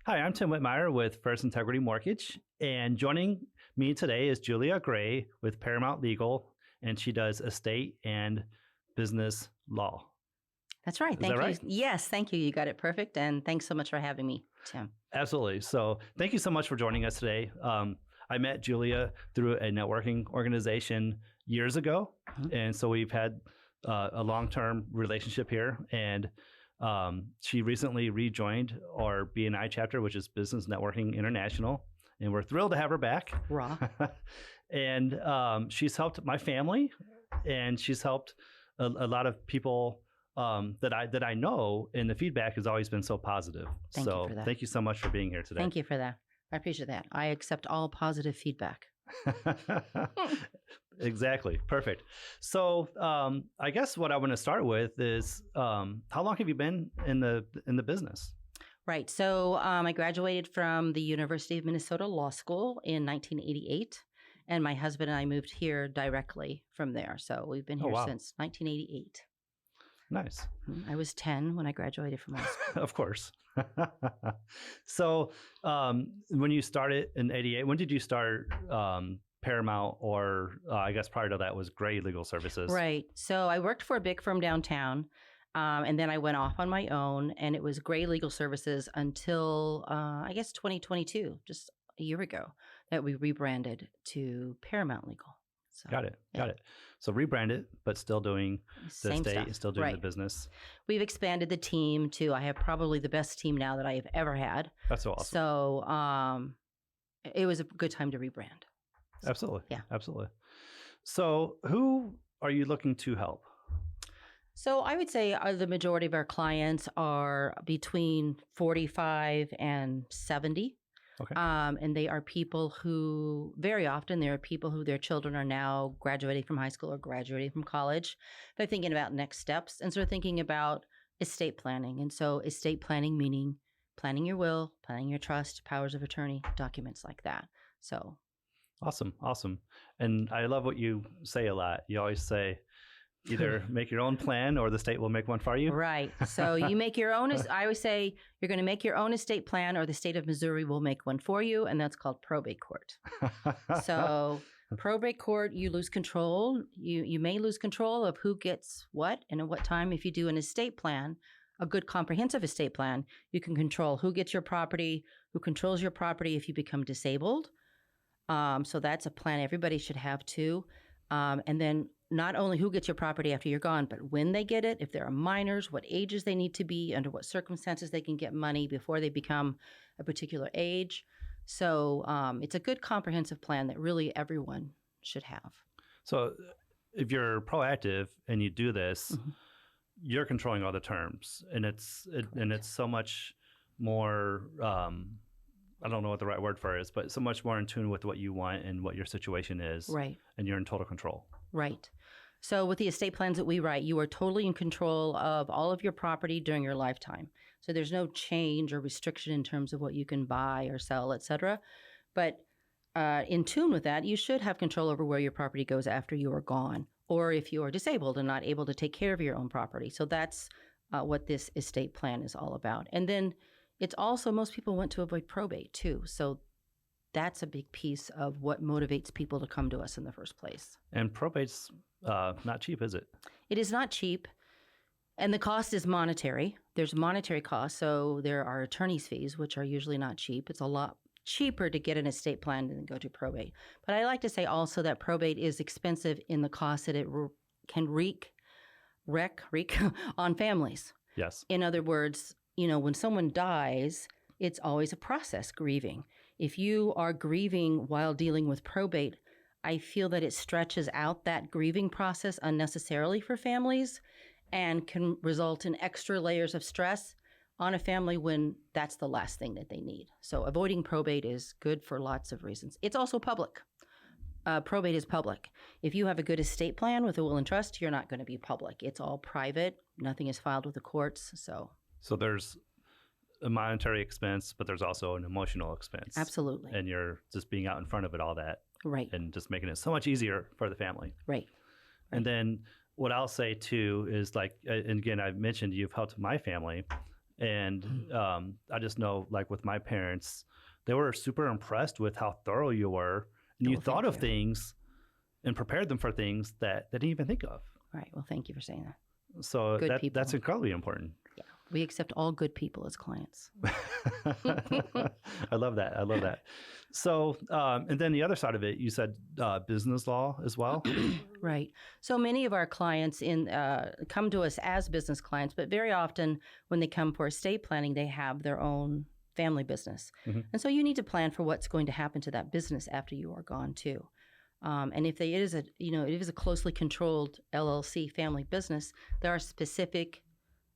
Hi, I'm Tim Whitmire with First Integrity Mortgage, and joining me today is Julia Gray with Paramount Legal, and she does estate and business law. That's right. Is that right? Yes, thank you. You got it perfect. And thanks so much for having me, Tim. Absolutely. So thank you so much for joining us today. I met Julia through a networking organization years ago, and so we've had a long-term relationship here, and she recently rejoined our BNI chapter, which is Business Networking International, and we're thrilled to have her back. Raw. And she's helped my family, and she's helped a lot of people that I know, and the feedback has always been so positive. Thank you for that. Thank you so much for being here today. Thank you for that. I appreciate that. I accept all positive feedback. Exactly. Perfect. So I guess what I want to start with is how long have you been in the business? Right. So I graduated from the University of Minnesota Law School in 1988, and my husband and I moved here directly from there. So we've been here since 1988. Nice. I was 10 when I graduated from law school. Of course. So when you started in 88, when did you start Paramount, or I guess prior to that was Gray Legal Services? Right. So I worked for a big firm downtown, and then I went off on my own, and it was Gray Legal Services until, I guess, 2022, just a year ago, that we rebranded to Paramount Legal. So, Got it. So rebranded, but still doing the Same estate stuff. and still doing Right. the business. We've expanded the team to, I have probably the best team now that I have ever had. That's so awesome. So it was a good time to rebrand. Absolutely. Yeah. Absolutely. So who are you looking to help? So I would say the majority of our clients are between 45 and 70. Okay. And they are people who, very often, there are people who their children are now graduating from high school or graduating from college. They're thinking about next steps. And so they're thinking about estate planning. And so estate planning meaning planning your will, planning your trust, powers of attorney, documents like that. So. Awesome. And I love what you say a lot. You always say, either make your own plan or the state will make one for you. Right. So you make your own. I always say you're going to make your own estate plan, or the state of Missouri will make one for you. And that's called probate court. So probate court, you lose control. You may lose control of who gets what and at what time. If you do an estate plan, a good comprehensive estate plan, you can control who gets your property, who controls your property if you become disabled. So that's a plan everybody should have too. And then not only who gets your property after you're gone, but when they get it, if there are minors, what ages they need to be, under what circumstances they can get money before they become a particular age. So it's a good comprehensive plan that really everyone should have. So if you're proactive and you do this, you're controlling all the terms, and it's so much more. I don't know what the right word for it is, but so much more in tune with what you want and what your situation is. Right. And you're in total control. Right. So with the estate plans that we write, you are totally in control of all of your property during your lifetime. So there's no change or restriction in terms of what you can buy or sell, et cetera. But in tune with that, you should have control over where your property goes after you are gone, or if you are disabled and not able to take care of your own property. So that's what this estate plan is all about. And then it's also, most people want to avoid probate too. So that's a big piece of what motivates people to come to us in the first place. And probate's not cheap, is it? It is not cheap. And the cost is monetary. There's monetary costs. So there are attorney's fees, which are usually not cheap. It's a lot cheaper to get an estate plan than go to probate. But I like to say also that probate is expensive in the cost that it can wreak on families. Yes. In other words, when someone dies, it's always a process, grieving. If you are grieving while dealing with probate, I feel that it stretches out that grieving process unnecessarily for families and can result in extra layers of stress on a family when that's the last thing that they need. So avoiding probate is good for lots of reasons. It's also public. Probate is public. If you have a good estate plan with a will and trust, you're not going to be public. It's all private. Nothing is filed with the courts. So there's a monetary expense, but there's also an emotional expense. Absolutely. And you're just being out in front of it, all that. Right. And just making it so much easier for the family. Right. And then what I'll say too is and again, I've mentioned you've helped my family, And I just know, like with my parents, they were super impressed with how thorough you were. And you thought of things and prepared them for things that they didn't even think of. Right. Well, thank you for saying that. So that's incredibly important. Yeah. We accept all good people as clients. I love that. I love that. So, and then the other side of it, you said business law as well. Right. So many of our clients come to us as business clients, but very often when they come for estate planning, they have their own family business. Mm-hmm. And so you need to plan for what's going to happen to that business after you are gone too. And if it is a closely controlled LLC family business, there are specific,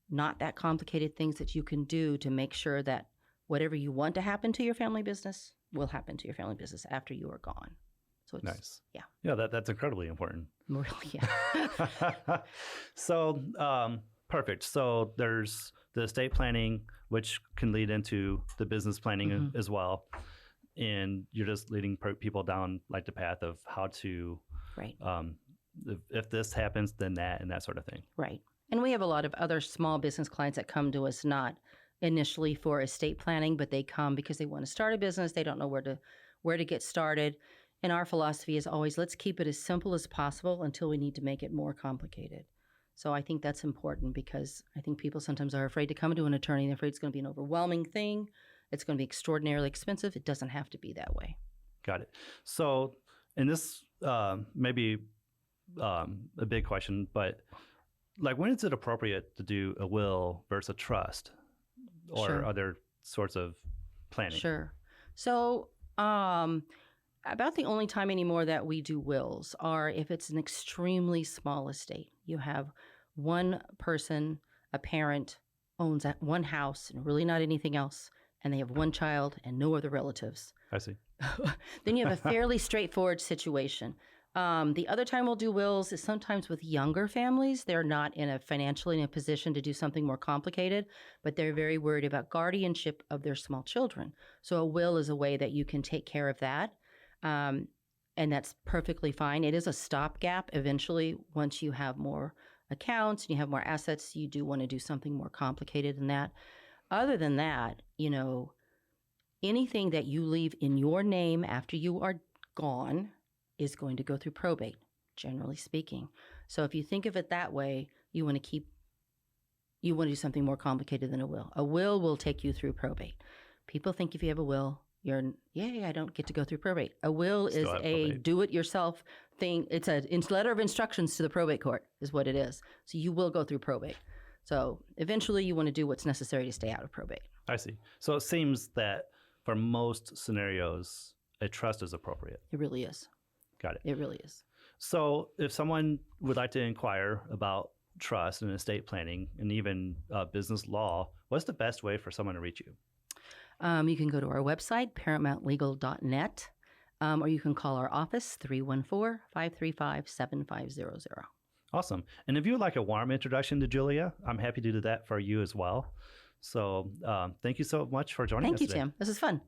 not that complicated things that you can do to make sure that whatever you want to happen to your family business will happen to your family business after you are gone. So it's nice. Yeah. Yeah, that's incredibly important. Really, yeah. So, perfect. So there's the estate planning, which can lead into the business planning as well. And you're just leading people down like the path of how to, right. If this happens, then that, and that sort of thing. Right. And we have a lot of other small business clients that come to us not initially for estate planning, but they come because they want to start a business. They don't know where to get started. And our philosophy is always, let's keep it as simple as possible until we need to make it more complicated. So I think that's important because I think people sometimes are afraid to come to an attorney. They're afraid it's going to be an overwhelming thing. It's going to be extraordinarily expensive. It doesn't have to be that way. Got it. So, and this may be a big question, but like when is it appropriate to do a will versus a trust or other sorts of planning? Sure. So about the only time anymore that we do wills are if it's an extremely small estate. You have one person, a parent, owns that one house and really not anything else, and they have one child and no other relatives. I see. Then you have a fairly straightforward situation. The other time we'll do wills is sometimes with younger families. They're not financially in a position to do something more complicated, but they're very worried about guardianship of their small children. So a will is a way that you can take care of that. And that's perfectly fine. It is a stopgap. Eventually, once you have more accounts and you have more assets, you do want to do something more complicated than that. Other than that, anything that you leave in your name after you are gone is going to go through probate, generally speaking. So if you think of it that way, you want to do something more complicated than a will. A will take you through probate. People think if you have a will, I don't get to go through probate. A will is a do-it-yourself thing. It's a letter of instructions to the probate court is what it is. So you will go through probate. So eventually you want to do what's necessary to stay out of probate. I see. So it seems that for most scenarios, a trust is appropriate. It really is. Got it. It really is. So if someone would like to inquire about trust and estate planning and even business law, what's the best way for someone to reach you? You can go to our website, paramountlegal.net, or you can call our office, 314-535-7500. Awesome. And if you would like a warm introduction to Julia, I'm happy to do that for you as well. So thank you so much for joining us today. Thank you, Tim. This is fun.